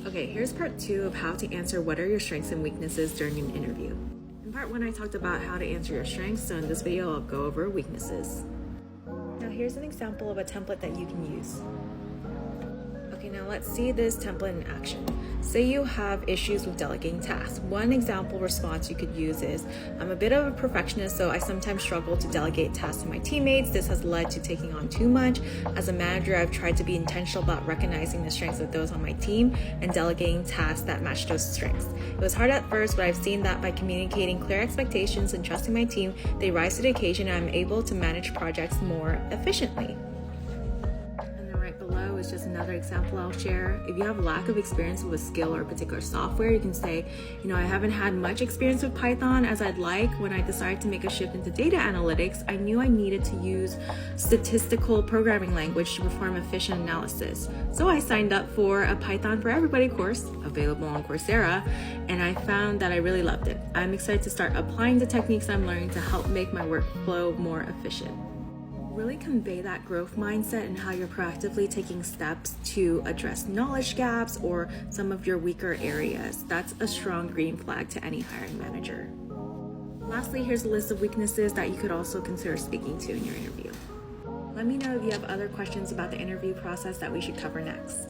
Okay, here's part 2 of how to answer what are your strengths and weaknesses during an interview. In part 1, I talked about how to answer your strengths, so in this video, I'll go over weaknesses. Now here's an example of a template that you can use. Okay, now let's see this template in action. Say you have issues with delegating tasks. One example response you could use is, I'm a bit of a perfectionist, so I sometimes struggle to delegate tasks to my teammates. This has led to taking on too much. As a manager, I've tried to be intentional about recognizing the strengths of those on my team and delegating tasks that match those strengths. It was hard at first, but I've seen that by communicating clear expectations and trusting my team, they rise to the occasion and I'm able to manage projects more efficiently. Below is just another example I'll share. If you have lack of experience with a skill or a particular software, you can say, I haven't had much experience with Python as I'd like. When I decided to make a shift into data analytics, I knew I needed to use statistical programming language to perform efficient analysis. So I signed up for a Python for Everybody course available on Coursera, and I found that I really loved it. I'm excited to start applying the techniques I'm learning to help make my workflow more efficient. Really convey that growth mindset and how you're proactively taking steps to address knowledge gaps or some of your weaker areas. That's a strong green flag to any hiring manager. Lastly, here's a list of weaknesses that you could also consider speaking to in your interview. Let me know if you have other questions about the interview process that we should cover next.